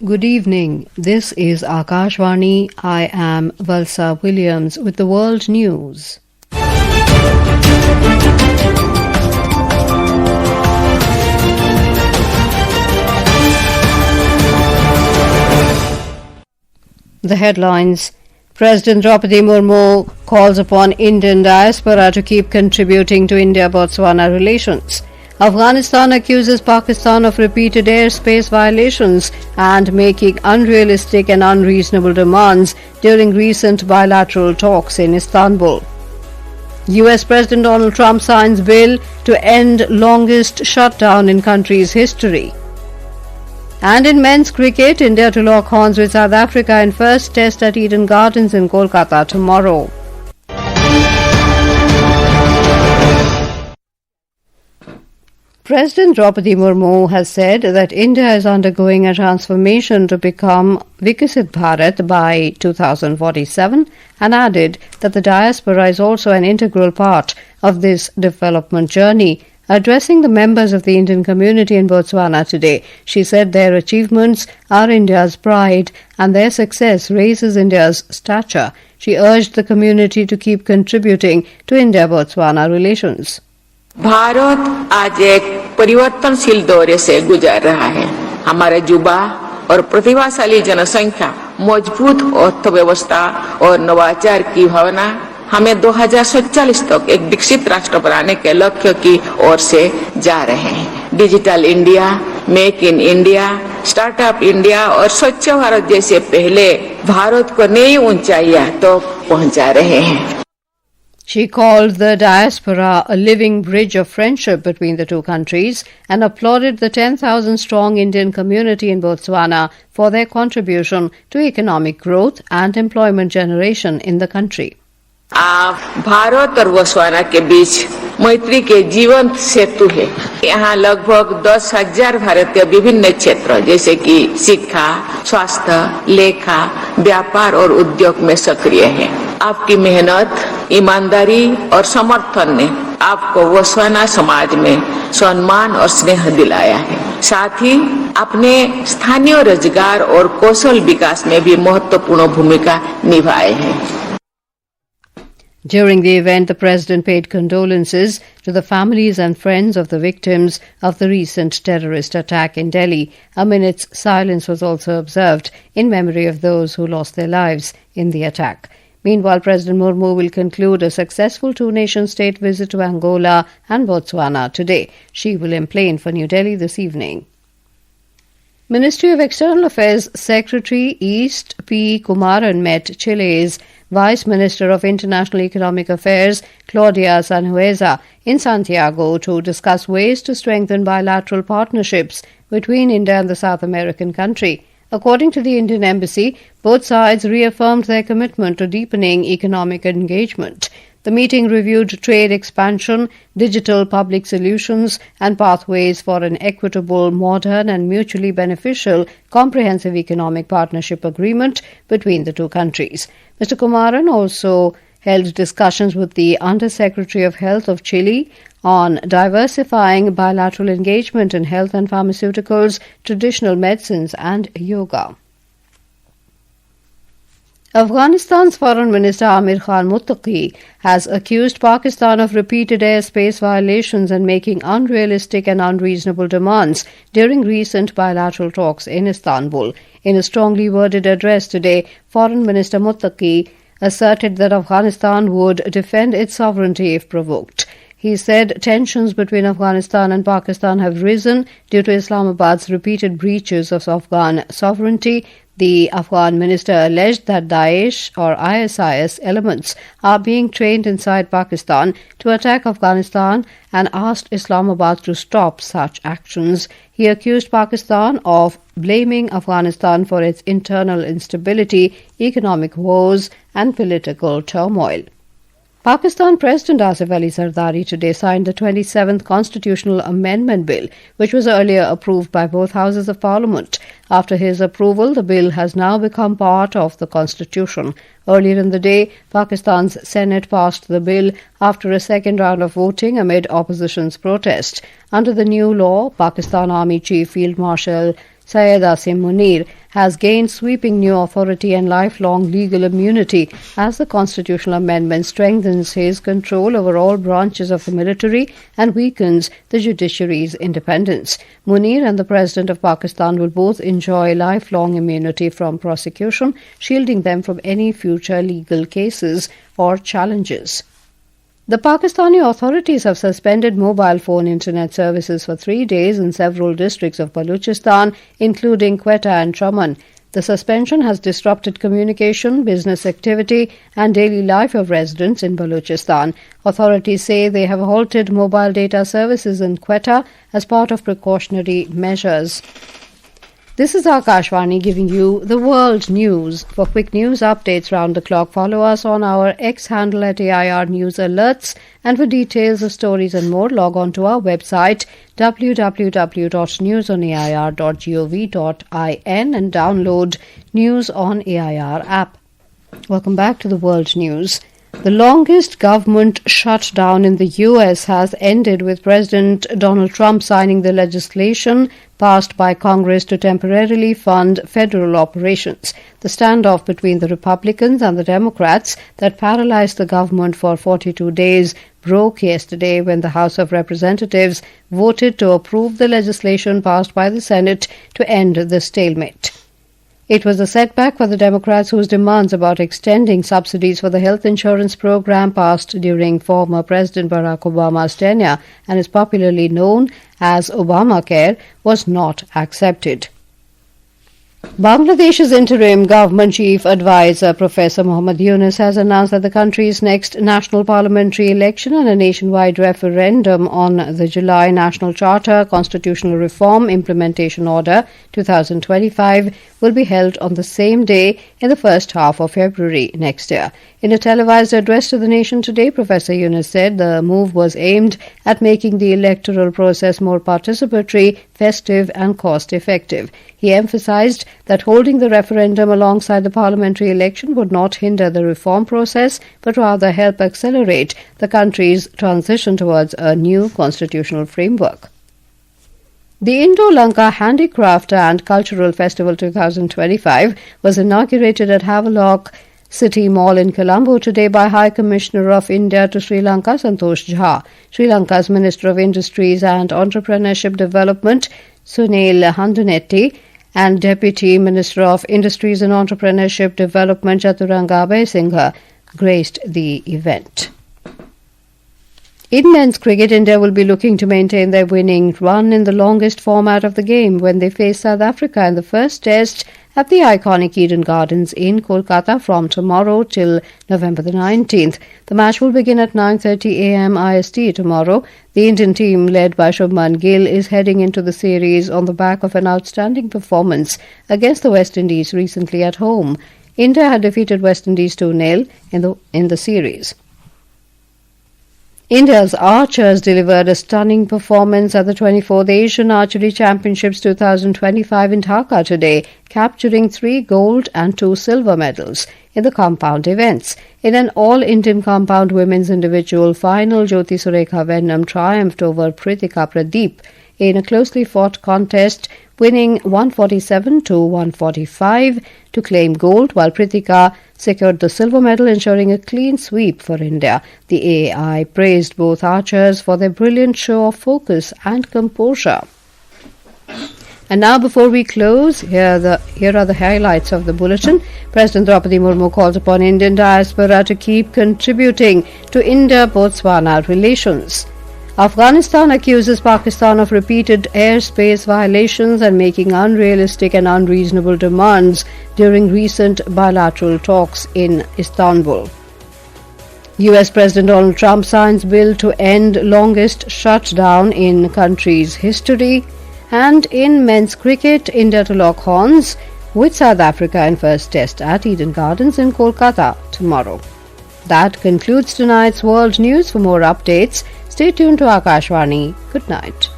Good evening. This is Akashvani. I am Valsa Williams with the world news. The headlines. President Droupadi Murmu calls upon Indian diaspora to keep contributing to India-Botswana relations. Afghanistan accuses Pakistan of repeated airspace violations and making unrealistic and unreasonable demands during recent bilateral talks in Istanbul. US President Donald Trump signs bill to end longest shutdown in country's history. And in men's cricket, India to lock horns with South Africa in first test at Eden Gardens in Kolkata tomorrow. President Droupadi Murmu has said that India is undergoing a transformation to become Vikasit Bharat by 2047 and added that the diaspora is also an integral part of this development journey. Addressing the members of the Indian community in Botswana today, she said their achievements are India's pride and their success raises India's stature. She urged the community to keep contributing to India-Botswana relations. Bharat आज एक परिवर्तनशील दौरे से गुजर रहा है। हमारे युवा और प्रतिभाशाली जनसंख्या, मजबूत अर्थव्यवस्था और नवाचार की भावना हमें 2047 तक एक विकसित राष्ट्र बनाने के लक्ष्य की ओर से जा रहे हैं। Digital India, make in India, startup India और स्वच्छ भारत जैसे पहले भारत को नई ऊंचाइयां तो पहुंचा रहे हैं। She called the diaspora a living bridge of friendship between the two countries and applauded the 10,000-strong Indian community in Botswana for their contribution to economic growth and employment generation in the country. Bharat और Botswana के बीच मैत्री के जीवंत सेतु है। यहाँ लगभग 10,000 भारतीय विभिन्न क्षेत्र जैसे कि शिक्षा, स्वास्थ्य, लेखा, व्यापार और उद्योग में सक्रिय है। आपकी मेहनत, ईमानदारी और समर्थन ने आपको बोत्सवाना समाज में सम्मान और स्नेह दिलाया है। साथ ही अपने स्थानीय रोजगार और कौशल विकास में भी महत्वपूर्ण भूमिका निभाए हैं। During the event, the President paid condolences to the families and friends of the victims of the recent terrorist attack in Delhi. A minute's silence was also observed in memory of those who lost their lives in the attack. Meanwhile, President Murmu will conclude a successful two-nation state visit to Angola and Botswana today. She will emplain for New Delhi this evening. Ministry of External Affairs Secretary East P. Kumaran met Chile's Vice Minister of International Economic Affairs Claudia Sanhueza in Santiago to discuss ways to strengthen bilateral partnerships between India and the South American country. According to the Indian Embassy, both sides reaffirmed their commitment to deepening economic engagement. The meeting reviewed trade expansion, digital public solutions, and pathways for an equitable, modern, and mutually beneficial comprehensive economic partnership agreement between the two countries. Mr. Kumaran also held discussions with the Under-Secretary of Health of Chile on diversifying bilateral engagement in health and pharmaceuticals, traditional medicines, and yoga. Afghanistan's Foreign Minister Amir Khan Muttaqi has accused Pakistan of repeated airspace violations and making unrealistic and unreasonable demands during recent bilateral talks in Istanbul. In a strongly worded address today, Foreign Minister Muttaqi asserted that Afghanistan would defend its sovereignty if provoked. He said tensions between Afghanistan and Pakistan have risen due to Islamabad's repeated breaches of Afghan sovereignty. The Afghan minister alleged that Daesh or ISIS elements are being trained inside Pakistan to attack Afghanistan and asked Islamabad to stop such actions. He accused Pakistan of blaming Afghanistan for its internal instability, economic woes, and political turmoil. Pakistan President Asif Ali Zardari today signed the 27th Constitutional Amendment Bill, which was earlier approved by both Houses of Parliament. After his approval, the bill has now become part of the Constitution. Earlier in the day, Pakistan's Senate passed the bill after a second round of voting amid opposition's protest. Under the new law, Pakistan Army Chief Field Marshal Syed Asim Munir, has gained sweeping new authority and lifelong legal immunity as the constitutional amendment strengthens his control over all branches of the military and weakens the judiciary's independence. Munir and the President of Pakistan will both enjoy lifelong immunity from prosecution, shielding them from any future legal cases or challenges. The Pakistani authorities have suspended mobile phone internet services for 3 days in several districts of Balochistan, including Quetta and Chaman. The suspension has disrupted communication, business activity, and daily life of residents in Balochistan. Authorities say they have halted mobile data services in Quetta as part of precautionary measures. This is Akashvani giving you the world news. For quick news updates round the clock, follow us on our X handle at AIR News Alerts. And for details of stories and more, log on to our website www.newsonair.gov.in and download News on AIR app. Welcome back to the world news. The longest government shutdown in the U.S. has ended with President Donald Trump signing the legislation passed by Congress to temporarily fund federal operations. The standoff between the Republicans and the Democrats that paralyzed the government for 42 days broke yesterday when the House of Representatives voted to approve the legislation passed by the Senate to end the stalemate. It was a setback for the Democrats, whose demands about extending subsidies for the health insurance program passed during former President Barack Obama's tenure and is popularly known as Obamacare was not accepted. Bangladesh's interim government chief advisor, Professor Muhammad Yunus, has announced that the country's next national parliamentary election and a nationwide referendum on the July National Charter Constitutional Reform Implementation Order 2025 will be held on the same day in the first half of February next year. In a televised address to the nation today, Professor Yunus said the move was aimed at making the electoral process more participatory, festive and cost-effective. He emphasized that holding the referendum alongside the parliamentary election would not hinder the reform process, but rather help accelerate the country's transition towards a new constitutional framework. The Indo-Lanka Handicraft and Cultural Festival 2025 was inaugurated at Havelock City Mall in Colombo today by High Commissioner of India to Sri Lanka, Santosh Jha. Sri Lanka's Minister of Industries and Entrepreneurship Development, Sunil Handunetti, and Deputy Minister of Industries and Entrepreneurship Development, Chaturanga Abhay graced the event. In men's cricket, India will be looking to maintain their winning run in the longest format of the game when they face South Africa in the first test at the iconic Eden Gardens in Kolkata from tomorrow till November the 19th. The match will begin at 9:30 a.m. IST tomorrow. The Indian team, led by Shubman Gill, is heading into the series on the back of an outstanding performance against the West Indies recently at home. India had defeated West Indies 2-0 in the series. India's archers delivered a stunning performance at the 24th Asian Archery Championships 2025 in Dhaka today, capturing 3 gold and 2 silver medals in the compound events. In an all-Indian compound women's individual final, Jyoti Surekha Vennam triumphed over Pritika Pradeep in a closely fought contest, winning 147-145 to claim gold, while Pritika secured the silver medal, ensuring a clean sweep for India. The AAI praised both archers for their brilliant show of focus and composure. And now, before we close, here are the highlights of the bulletin. President Droupadi Murmu calls upon Indian diaspora to keep contributing to India-Botswana relations. Afghanistan accuses Pakistan of repeated airspace violations and making unrealistic and unreasonable demands during recent bilateral talks in Istanbul. US President Donald Trump signs bill to end longest shutdown in country's history. And in men's cricket, India to lock horns with South Africa in first test at Eden Gardens in Kolkata tomorrow. That concludes tonight's world news. For more updates, stay tuned to Akashvani. Good night.